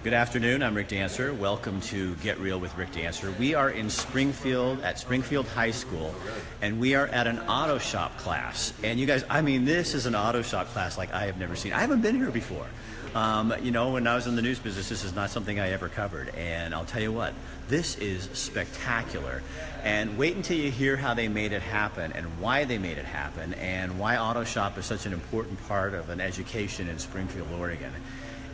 Good afternoon, I'm Rick Dancer. Welcome to Get Real with Rick Dancer. We are in Springfield at Springfield High School, and we are at an auto shop class. And you guys, this is an auto shop class like I have never seen. I haven't been here before. When I was in the news business, this is not something I ever covered. And I'll tell you what, this is spectacular. And wait until you hear how they made it happen and why they made it happen and why auto shop is such an important part of an education in Springfield, Oregon.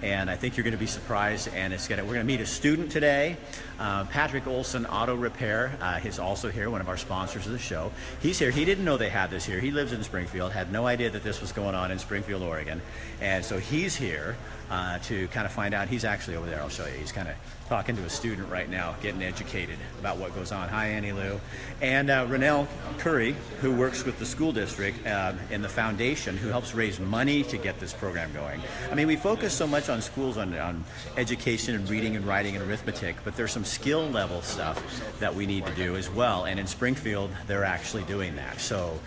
And I think you're going to be surprised, and we're going to meet a student today, Patrick Olson Auto Repair. He's also here, one of our sponsors of the show. He's here. He didn't know they had this here. He lives in Springfield, had no idea that this was going on in Springfield, Oregon. And so he's here to kind of find out. He's actually over there. I'll show you. He's kind of talking to a student right now, getting educated about what goes on. Hi, Annie Lou. And Renelle Curry, who works with the school district in the foundation, who helps raise money to get this program going. We focus so much on schools, on education and reading and writing and arithmetic, but there's some skill level stuff that we need to do as well. And in Springfield, they're actually doing that. So,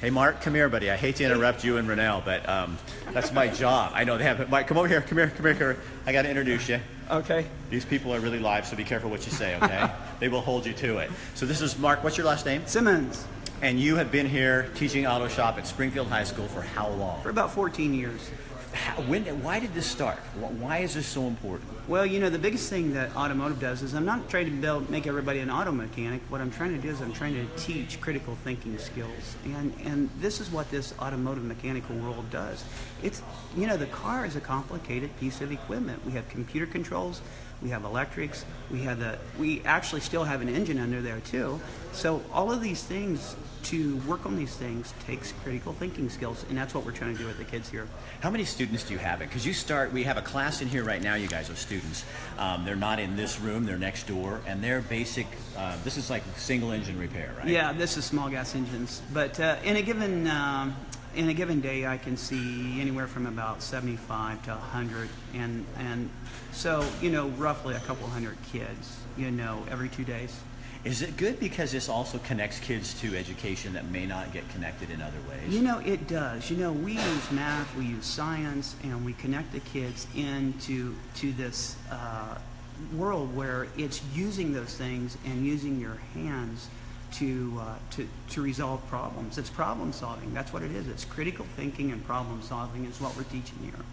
hey, Mark, come here, buddy. I hate to interrupt you and Renelle, but that's my job. I know they have. Mike, come over here. Come here. I got to introduce you. Okay. These people are really live, so be careful what you say, okay? They will hold you to it. So this is Mark. What's your last name? Simmons. And you have been here teaching auto shop at Springfield High School for how long? For about 14 years. Why did this start? Why is this so important? Well, the biggest thing that Automotive does is I'm not trying to make everybody an auto mechanic. What I'm trying to do is I'm trying to teach critical thinking skills. And this is what this automotive mechanical world does. It's, the car is a complicated piece of equipment. We have computer controls, we have electrics, we actually still have an engine under there too. So all of these things, to work on these things takes critical thinking skills, and that's what we're trying to do with the kids here. How many students do you have? Because we have a class in here right now, you guys, of students. They're not in this room, they're next door, and they're basic, this is like single engine repair, right? Yeah, this is small gas engines. But in a given day, I can see anywhere from about 75 to 100, and so, roughly a couple hundred kids, every 2 days. Is it good because this also connects kids to education that may not get connected in other ways? It does. We use math, we use science, and we connect the kids into this world where it's using those things and using your hands to resolve problems. It's problem solving. That's what it is. It's critical thinking and problem solving is what we're teaching here.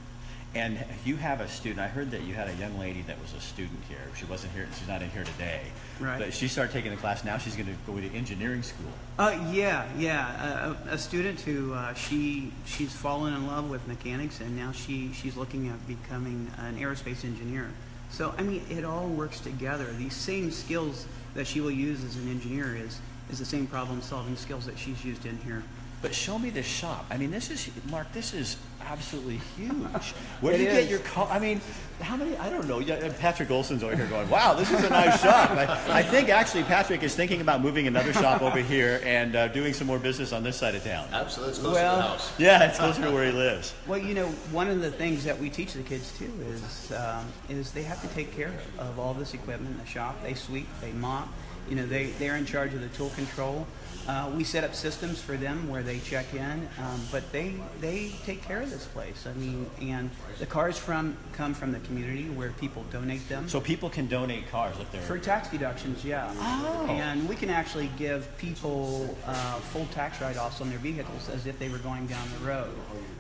And you have a student. I heard that you had a young lady that was a student here. She wasn't here. She's not in here today. Right. But she started taking the class. Now she's going to go to engineering school. A student who she's fallen in love with mechanics, and now she's looking at becoming an aerospace engineer. So it all works together. These same skills that she will use as an engineer is the same problem solving skills that she's used in here. But show me this shop. This is, Mark, this is absolutely huge. Where do you get your car? How many? I don't know. Patrick Olson's over here going, wow, this is a nice shop. I think actually Patrick is thinking about moving another shop over here and doing some more business on this side of town. Absolutely. It's closer to the house. Yeah, it's closer to where he lives. Well, one of the things that we teach the kids too is they have to take care of all this equipment in the shop. They sweep, they mop. They're in charge of the tool control. We set up systems for them where they check in, but they take care of this place. And the cars come from the community where people donate them. So people can donate cars if they're... For tax deductions, yeah. Oh. And we can actually give people full tax write-offs on their vehicles as if they were going down the road.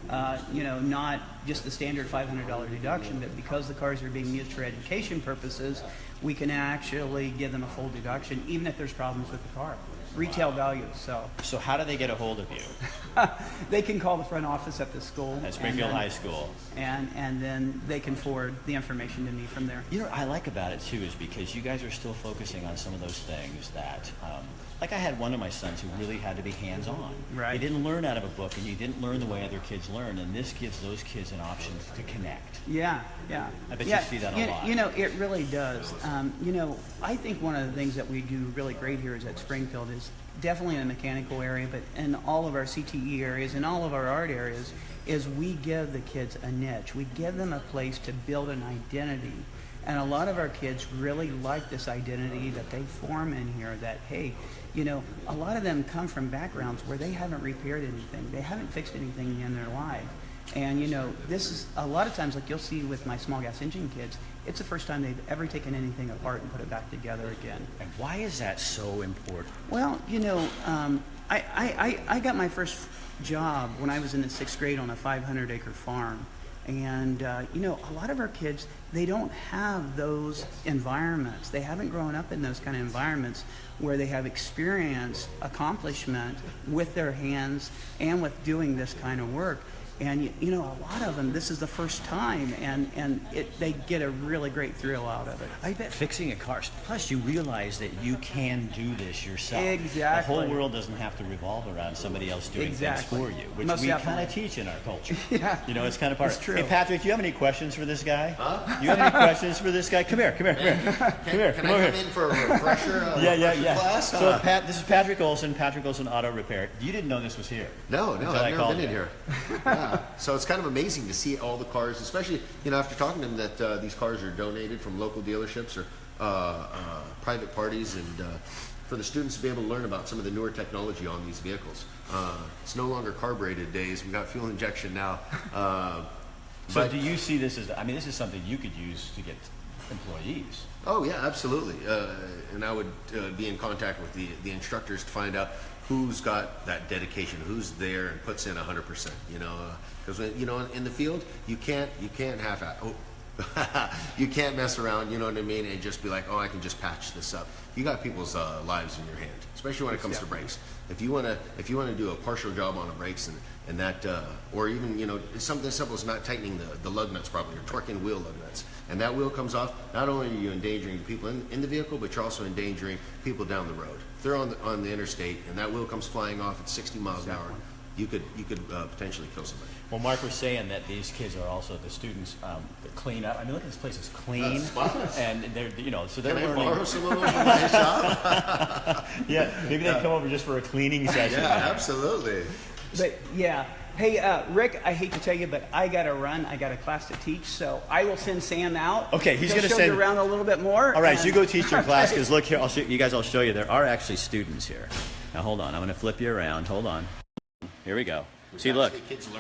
Not just the standard $500 deduction, but because the cars are being used for education purposes, we can actually give them a full deduction, even if there's problems with the car. Retail value. So how do they get a hold of you? They can call the front office at the school. At Springfield High School. And then they can forward the information to me from there. What I like about it too is because you guys are still focusing on some of those things that, like I had one of my sons who really had to be hands-on. Right. He didn't learn out of a book, and he didn't learn the way other kids learn, and this gives those kids an option to connect. Yeah. I bet you see that a lot. It really does. I think one of the things that we do really great here is at Springfield is definitely in the mechanical area, but in all of our CTE areas and all of our art areas, is we give the kids a niche. We give them a place to build an identity. And a lot of our kids really like this identity that they form in here that, hey, a lot of them come from backgrounds where they haven't repaired anything. They haven't fixed anything in their life. And this is a lot of times, like you'll see with my small gas engine kids, it's the first time they've ever taken anything apart and put it back together again. And why is that so important? Well, I got my first job when I was in the 6th grade on a 500-acre farm. And, a lot of our kids, they don't have those environments. They haven't grown up in those kind of environments where they have experienced accomplishment with their hands and with doing this kind of work. And, a lot of them, this is the first time, and they get a really great thrill out of it. I bet fixing a car, plus you realize that you can do this yourself. Exactly. The whole world doesn't have to revolve around somebody else doing things for you, which we kind of teach in our culture. Yeah. It's kind of part of it. Hey, Patrick, do you have any questions for this guy? Huh? You have any questions for this guy? Come here. Come over here. Can I come in for a refresher? Yeah. Class? So, Pat, this is Patrick Olson Auto Repair. You didn't know this was here. No, I've never been in here. Yeah. So it's kind of amazing to see all the cars, especially after talking to them that these cars are donated from local dealerships or private parties, and for the students to be able to learn about some of the newer technology on these vehicles. It's no longer carbureted days. We got fuel injection now. So do you see this as? This is something you could use to get employees. Oh yeah, absolutely. And I would be in contact with the instructors to find out who's got that dedication, who's there and puts in 100%. Because in the field you can't half you can't mess around. You know what I mean? And just be like, oh, I can just patch this up. You got people's lives in your hand, especially when it comes to brakes. If you want to do a partial job on the brakes and that, or even something as simple as not tightening the lug nuts properly or torquing wheel lug nuts, and that wheel comes off, not only are you endangering the people in the vehicle, but you're also endangering people down the road. If they're on the interstate and that wheel comes flying off at 60 miles an hour, you could potentially kill somebody. Well, Mark was saying that these kids are also the students that clean up. Look at this place is clean, and they're so they're learning. Can I borrow some of those from my shop? Yeah, maybe they come over just for a cleaning session. Yeah, absolutely. But yeah. Hey, Rick, I hate to tell you, but I got to run. I got a class to teach, so I will send Sam out. Okay, he's going to show send you around a little bit more. All right, so you go teach your class, because look here, I'll show you. There are actually students here. Now hold on, I'm going to flip you around. Hold on. Here we go. See, look,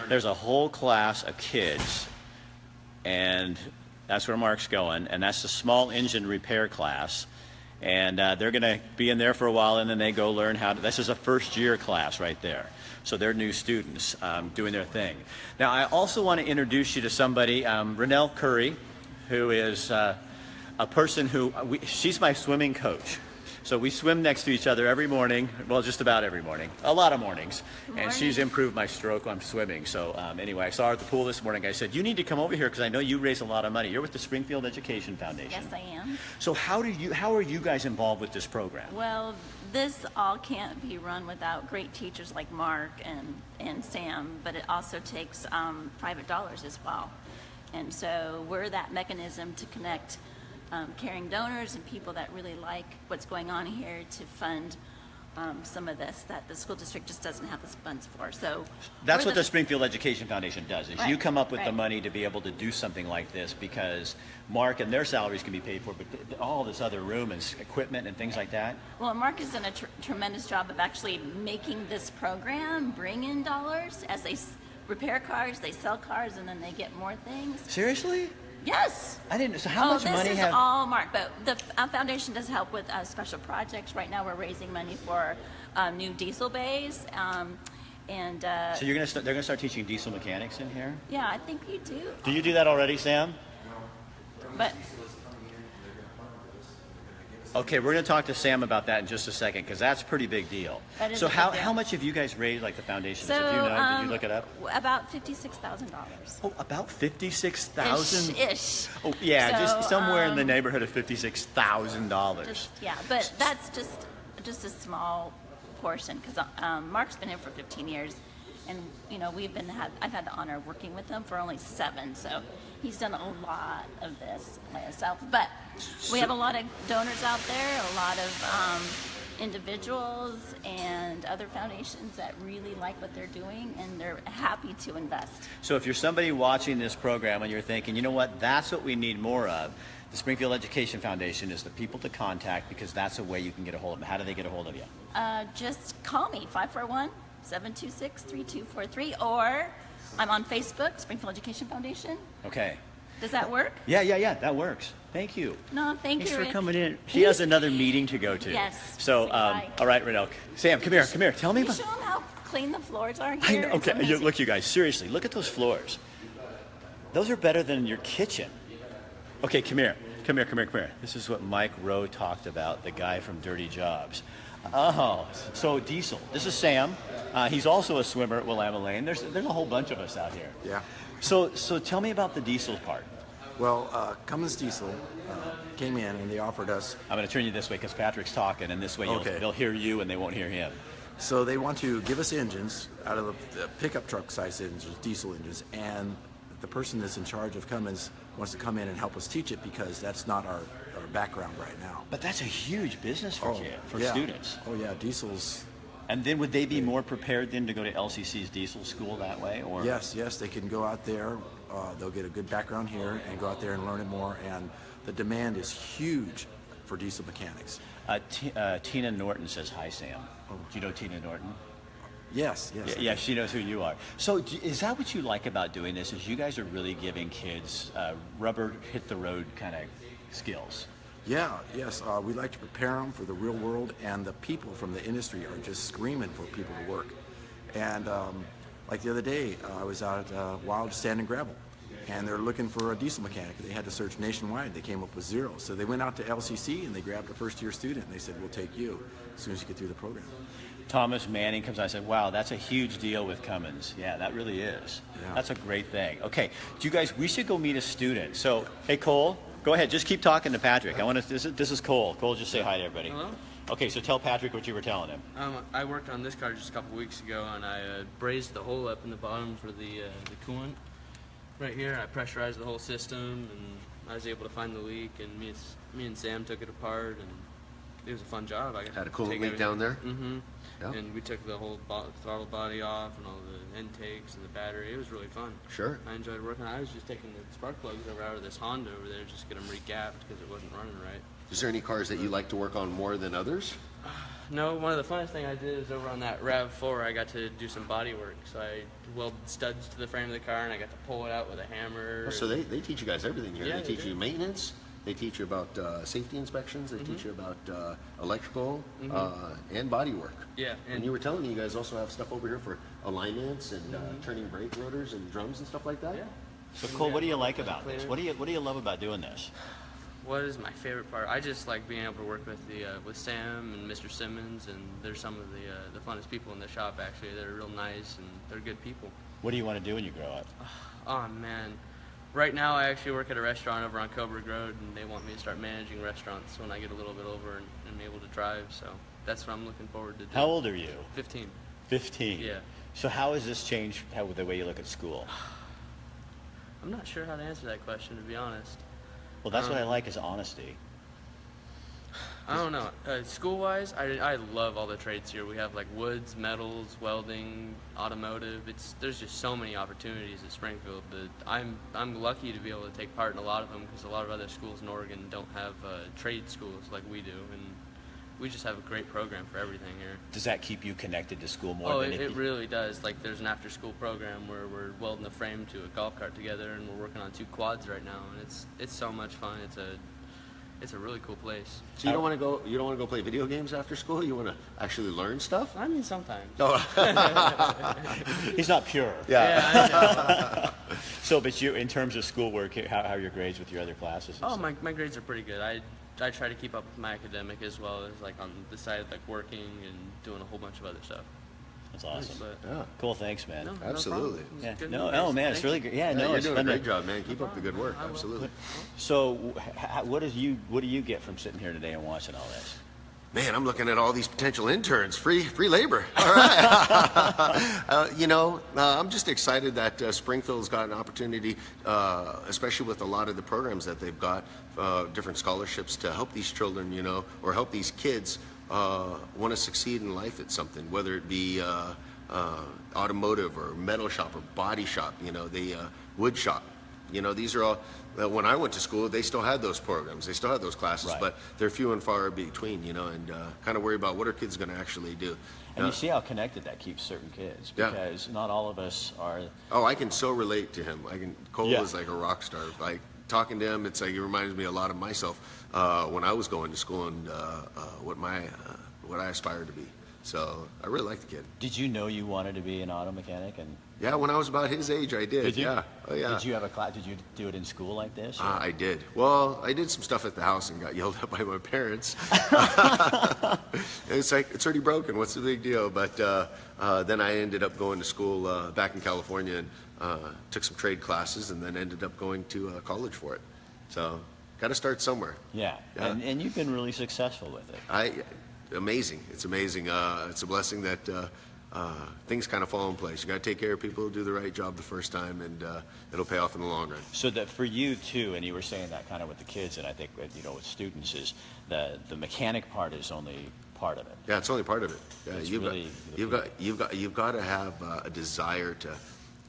there's a whole class of kids, and that's where Mark's going, and that's the small engine repair class. And they're going to be in there for a while, and then they go learn how to. This is a first-year class right there. So they're new students doing their thing. Now, I also want to introduce you to somebody, Renelle Curry, who is a person who, she's my swimming coach. So we swim next to each other every morning, well, just about every morning, a lot of mornings. And she's improved my stroke on swimming. So anyway, I saw her at the pool this morning. I said, you need to come over here because I know you raise a lot of money. You're with the Springfield Education Foundation. Yes, I am. So how are you guys involved with this program? Well, this all can't be run without great teachers like Mark and Sam, but it also takes private dollars as well. And so we're that mechanism to connect caring donors and people that really like what's going on here to fund some of this that the school district just doesn't have the funds for. So that's what the Springfield Education Foundation does, is right, you come up with right. the money to be able to do something like this, because Mark and their salaries can be paid for, but all this other room and equipment and things like that. Well, Mark has done a tremendous job of actually making this program bring in dollars as they repair cars, they sell cars, and then they get more things. Seriously? Yes. I didn't. So how much money this have? is all Mark, but the foundation does help with special projects. Right now, we're raising money for new diesel bays, and So you're they're gonna start teaching diesel mechanics in here. yeah, I think you do. Do you do that already, Sam? But Okay, we're going to talk to Sam about that in just a second, because that's a pretty big deal. That is So a big how deal. much have you guys raised, like the foundation? so Do you know? Did you look it up? About $56,000. Oh, about 56,000. Ish. Oh, yeah, So, just somewhere in the neighborhood of $56,000. Yeah, but that's just a small portion because Mark's been here for 15 years, and I've had the honor of working with him for only 7, so he's done a lot of this by himself. But we have a lot of donors out there, a lot of individuals and other foundations that really like what they're doing, and they're happy to invest. So if you're somebody watching this program and you're thinking, you know what, that's what we need more of, the Springfield Education Foundation is the people to contact, because that's a way you can get a hold of them. How do they get a hold of you? Just call me, 541-726-3243, or I'm on Facebook, Springfield Education Foundation. Okay. Does that work? Yeah, that works. Thank you. No, thank Thanks you, for Rick. coming in. She has another meeting to go to. Yes. So, Say bye. all right, Renelle. Sam, come here. Tell me Can you about. show them how clean the floors are here? I know, It's okay, amazing. look, you guys. Seriously, look at those floors. Those are better than your kitchen. Okay, come here. This is what Mike Rowe talked about, the guy from Dirty Jobs. Oh, so Diesel. This is Sam. He's also a swimmer at Willamette Lane. There's a whole bunch of us out here. Yeah. So tell me about the Diesel part. Well, Cummins Diesel came in and they offered us. I'm going to turn you this way because Patrick's talking, and this way Okay. they'll hear you and they won't hear him. So they want to give us engines out of the pickup truck size engines, diesel engines, and the person that's in charge of Cummins wants to come in and help us teach it because that's not our background right now. But that's a huge business for yeah. students. Oh yeah, diesels. And then would they be more prepared then to go to LCC's diesel school that way? Or Yes, they can go out there. They'll get a good background here and go out there and learn it more. And the demand is huge for diesel mechanics. Tina Norton says hi, Sam. Do you know Tina Norton? Yes. Yeah, she knows who you are. So is that what you like about doing this? Is you guys are really giving kids rubber hit the road kind of skills? Yes. We like to prepare them for the real world, and the people from the industry are just screaming for people to work. And like the other day, I was out at Wild Sand and Gravel, and they're looking for a diesel mechanic. They had to search nationwide. They came up with 0. So they went out to LCC and they grabbed a first-year student, and they said, "We'll take you as soon as you get through the program." Thomas Manning comes on and said, wow, that's a huge deal with Cummins. Yeah, that really is. Yeah. That's a great thing. Okay, we should go meet a student. So, hey, Cole, go ahead. Just keep talking to Patrick. This is Cole. Cole, just say hi to everybody. Hello. Okay, so tell Patrick what you were telling him. I worked on this car just a couple weeks ago, and I brazed the hole up in the bottom for the coolant right here. I pressurized the whole system, and I was able to find the leak, and me and Sam took it apart, and it was a fun job. I got Had a to coolant take leak down there? Mm-hmm. Yeah. And we took the whole throttle body off and all the intakes and the battery. It was really fun. Sure. I enjoyed working. I was just taking the spark plugs out of this Honda over there, just get them regapped because it wasn't running right. Is there any cars that you like to work on more than others? No, one of the funnest thing I did is over on that RAV4, I got to do some body work. So I welded studs to the frame of the car, and I got to pull it out with a hammer. Oh, so they teach you guys everything here. Yeah, They teach do. you maintenance. They teach you about safety inspections. They teach you about electrical and body work. Yeah, And you were telling me you guys also have stuff over here for alignments and turning brake rotors and drums and stuff like that. Yeah. So, Cole, what do you like about this? What do you love about doing this? What is my favorite part? I just like being able to work with with Sam and Mr. Simmons, and they're some of the funnest people in the shop. Actually, they're real nice and they're good people. What do you want to do when you grow up? Oh man, right now I actually work at a restaurant over on Coburg Road, and they want me to start managing restaurants when I get a little bit over and able to drive. So that's what I'm looking forward to doing. How old are you? 15. 15. Yeah. So how has this changed the way you look at school? I'm not sure how to answer that question, to be honest. Well, that's what I like is honesty. I don't know. School-wise, I love all the trades here. We have like woods, metals, welding, automotive. There's just so many opportunities at Springfield that I'm lucky to be able to take part in a lot of them because a lot of other schools in Oregon don't have trade schools like we do, and we just have a great program for everything here. Does that keep you connected to school more Oh, than it really does. Like there's an after-school program where we're welding the frame to a golf cart together, and we're working on 2 quads right now, and it's so much fun. It's a really cool place. So you don't want to go play video games after school? You want to actually learn stuff? I mean, sometimes. He's not pure. Yeah. So, but you, in terms of schoolwork, how are your grades with your other classes? Oh, my grades are pretty good. I try to keep up with my academic as well as like on the side of like working and doing a whole bunch of other stuff. That's awesome. But, Yeah. Cool, thanks, man. no, Absolutely. No problem. Yeah. It's good No, meeting you oh guys. man, it's Thank really you. good. Yeah, Yeah, no, you're it's doing fun a to- great job, man. Keep up the good work. I will. Absolutely. So, what do you get from sitting here today and watching all this? Man, I'm looking at all these potential interns, free labor. All right. I'm just excited that Springfield's got an opportunity, especially with a lot of the programs that they've got, different scholarships to help these children, or help these kids want to succeed in life at something, whether it be automotive or metal shop or body shop, the wood shop. You know, these are all, when I went to school, they still had those programs. They still had those classes, Right. but they're few and far between, you know, and kind of worry about what are kids going to actually do. And you see how connected that keeps certain kids, Yeah. because not all of us are. Oh, I can so relate to him. Cole Yeah. is like a rock star. Like talking to him, it's like, it reminds me a lot of myself when I was going to school and what I aspired to be. So I really like the kid. Did you know you wanted to be an auto mechanic? And Yeah, when I was about his age, I did. did you? Yeah. Oh, yeah. Did you have a class? Did you do it in school like this? or- I did. Well, I did some stuff at the house and got yelled at by my parents. It's like, it's already broken. What's the big deal? But then I ended up going to school back in California and took some trade classes, and then ended up going to college for it. So, got to start somewhere. Yeah. Yeah. And you've been really successful with it. Amazing. It's amazing. It's a blessing that things kind of fall in place. You got to take care of people, do the right job the first time, and it'll pay off in the long run. So that for you too, and you were saying that kind of with the kids, and I think with students, is the mechanic part is only part of it. Yeah, it's only part of it. Yeah, It's you've really you've got to have a desire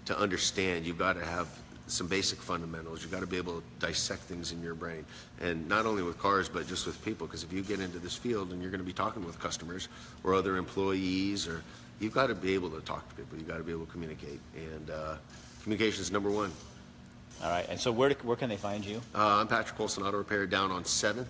to understand. You've got to have some basic fundamentals. You've got to be able to dissect things in your brain, and not only with cars, but just with people. Because if you get into this field and you're going to be talking with customers or other employees, or you've got to be able to talk to people. You've got to be able to communicate, and communication is number one. All right. And so where can they find you? I'm Patrick Olson Auto Repair down on 7th,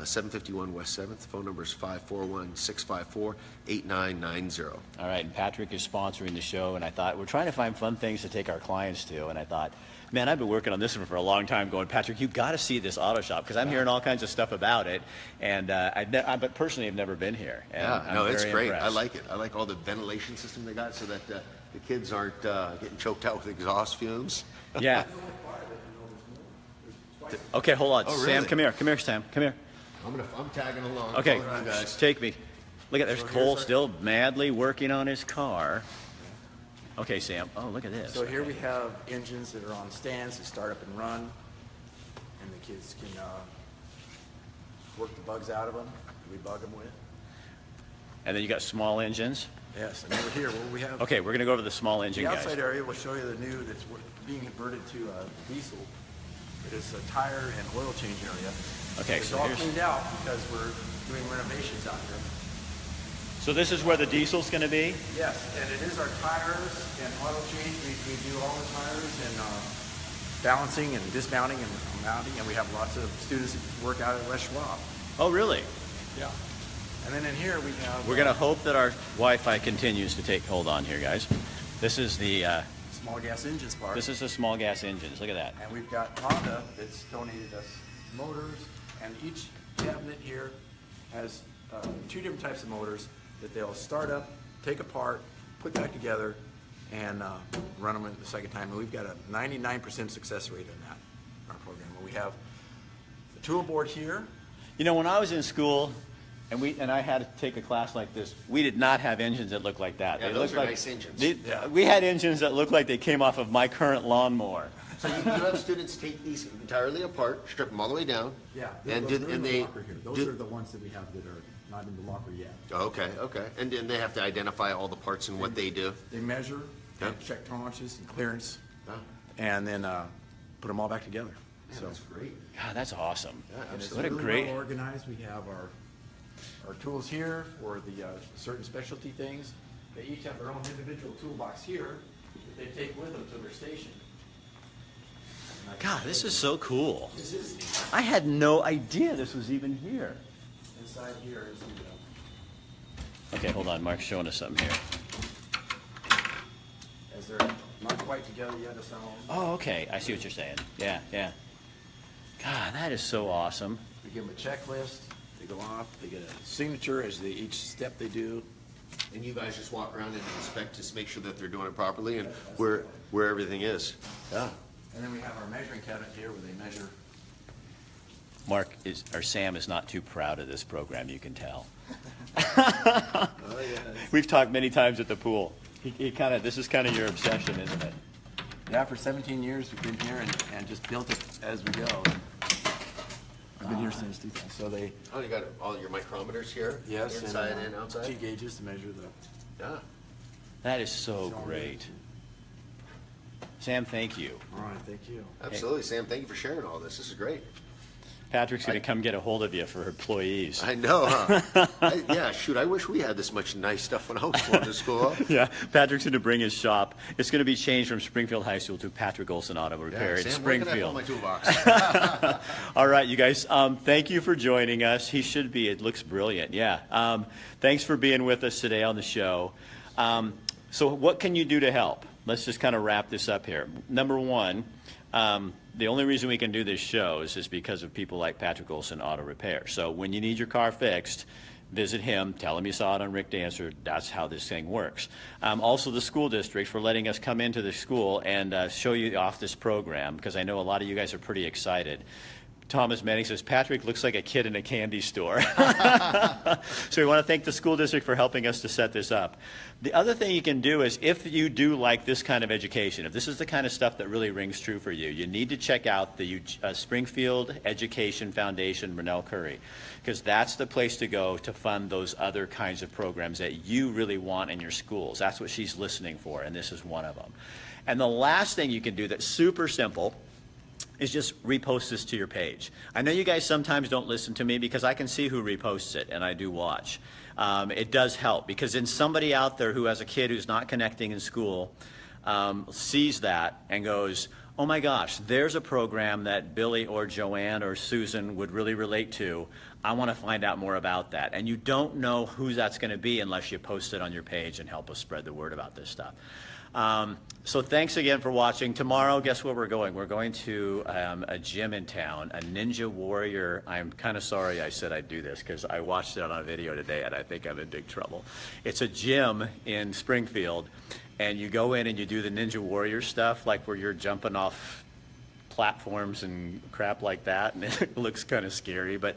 751 West 7th. Phone number is 541-654-8990. All right. And Patrick is sponsoring the show, and I thought we're trying to find fun things to take our clients to, and I thought, man, I've been working on this one for a long time going, Patrick, you've got to see this auto shop, because I'm hearing all kinds of stuff about it, and but personally I've never been here. And Yeah, I'm no, it's very great. impressed. I like it. I like all the ventilation system they got so that the kids aren't getting choked out with exhaust fumes. Yeah. Okay, hold on. Oh, Sam, really? come here. Come here, Sam. Come here. I'm tagging along. Okay, Following you guys. take me. Look at, there's Cole still madly working on his car. Okay, Sam. Oh, look at this. So here we have engines that are on stands that start up and run, and the kids can work the bugs out of them. We bug them with. And then you got small engines. Yes, and over here, where we have Okay, we're going to go over the small engine the guys. outside area, we'll show you the new that's being converted to diesel. It is a tire and oil change area. Okay, It's so all here's- cleaned out because we're doing renovations out here. So this is where the diesel's going to be? Yes, and it is our tires and oil change. We do all the tires and balancing and dismounting and mounting, and we have lots of students that work out at Les Schwab. Oh, really? Yeah. And then in here we have We're going to hope that our Wi-Fi continues to take hold on here, guys. This is the small gas engines part. this is the small gas engines. Look at that. And we've got Honda that's donated us motors, and each cabinet here has two different types of motors that they'll start up, take apart, put back together, and run them the second time. And we've got a 99% success rate in that, in our program. We have the tool board here. You know, when I was in school, and I had to take a class like this, we did not have engines that looked like that. Yeah, They those looked are like, nice engines. We had engines that looked like they came off of my current lawnmower. So you have students take these entirely apart, strip them all the way down. Yeah, And they're do, in and the they. locker here. Those do- are the ones that we have that are not in the locker yet. Okay, okay. And then they have to identify all the parts and what they do. They measure, Yeah. and check tolerances and clearance, Oh, and then put them all back together. man, So that's great. God, that's awesome. Yeah, and it's What a really great. well organized. We have our tools here for the certain specialty things. They each have their own individual toolbox here that they take with them to their station. God, this is so cool. I had no idea this was even here. Inside here is the Okay, hold on. Mark's showing us something here. as they're not quite together yet, assembled. Oh, okay. I see what you're saying. Yeah, yeah. God, that is so awesome. We give them a checklist. They go off. They get a signature as each step they do. And you guys just walk around and inspect to make sure that they're doing it properly and where everything is. Yeah. And then we have our measuring cabinet here where they measure. Sam is not too proud of this program, you can tell. Oh, yeah. We've talked many times at the pool. This is kind of your obsession, isn't it? Yeah, for 17 years we've been here and just built it as we go. I've been here since 2000. So they, Oh, you got all your micrometers here? yes, Inside and outside? G gauges to measure the. Yeah. That is so great. Sam, thank you. All right, thank you. Absolutely, Sam. Thank you for sharing all this. This is great. Patrick's going to come get a hold of you for employees. I know, huh? Yeah, shoot, I wish we had this much nice stuff when I was going to school. Huh? Yeah, Patrick's going to bring his shop. It's going to be changed from Springfield High School to Patrick Olson Auto Repair in Sam, where can I Springfield. put my toolbox? All right, you guys, thank you for joining us. He should be. It looks brilliant. Yeah. Thanks for being with us today on the show. So what can you do to help? Let's just kind of wrap this up here. Number one, the only reason we can do this show is because of people like Patrick Olson Auto Repair. So when you need your car fixed, visit him, tell him you saw it on Rick Dancer. That's how this thing works. Also the school district for letting us come into the school and show you off this program, because I know a lot of you guys are pretty excited. Thomas Manning says, Patrick looks like a kid in a candy store. So we want to thank the school district for helping us to set this up. The other thing you can do is, if you do like this kind of education, if this is the kind of stuff that really rings true for you, you need to check out the Springfield Education Foundation, Renelle Curry, because that's the place to go to fund those other kinds of programs that you really want in your schools. That's what she's listening for, and this is one of them. And the last thing you can do that's super simple is just repost this to your page. I know you guys sometimes don't listen to me because I can see who reposts it, and I do watch. It does help, because then somebody out there who has a kid who's not connecting in school sees that and goes, oh my gosh, there's a program that Billy or Joanne or Susan would really relate to. I want to find out more about that. And you don't know who that's going to be unless you post it on your page and help us spread the word about this stuff. So thanks again for watching. Tomorrow, guess where we're going? We're going to a gym in town, a Ninja Warrior. I'm kind of sorry I said I'd do this, because I watched it on a video today and I think I'm in big trouble. It's a gym in Springfield, and you go in and you do the Ninja Warrior stuff, like where you're jumping off platforms and crap like that, and it looks kind of scary, but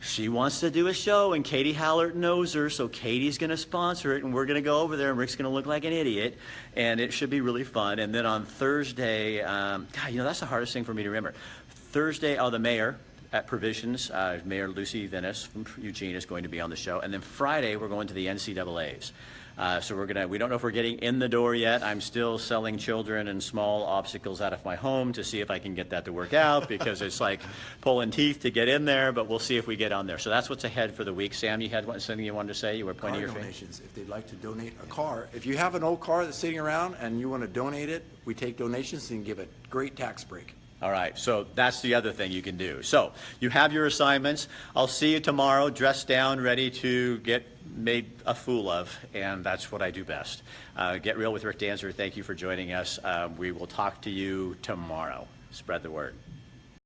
she wants to do a show, and Katie Hallert knows her, so Katie's going to sponsor it, and we're going to go over there, and Rick's going to look like an idiot, and it should be really fun. And then on Thursday, God, you know, that's the hardest thing for me to remember. Thursday, the mayor at Provisions, Mayor Lucy Venus from Eugene is going to be on the show, and then Friday we're going to the NCAAs. So we don't know if we're getting in the door yet. I'm still selling children and small obstacles out of my home to see if I can get that to work out, because it's like pulling teeth to get in there, but we'll see if we get on there. So that's what's ahead for the week. Sam, you had something you wanted to say? You were pointing your finger. Donations, if they'd like to donate a car. If you have an old car that's sitting around and you want to donate it, we take donations and give a great tax break. All right, so that's the other thing you can do. So you have your assignments. I'll see you tomorrow, dressed down, ready to get made a fool of, and that's what I do best. Get Real with Rick Dancer. Thank you for joining us. We will talk to you tomorrow. Spread the word.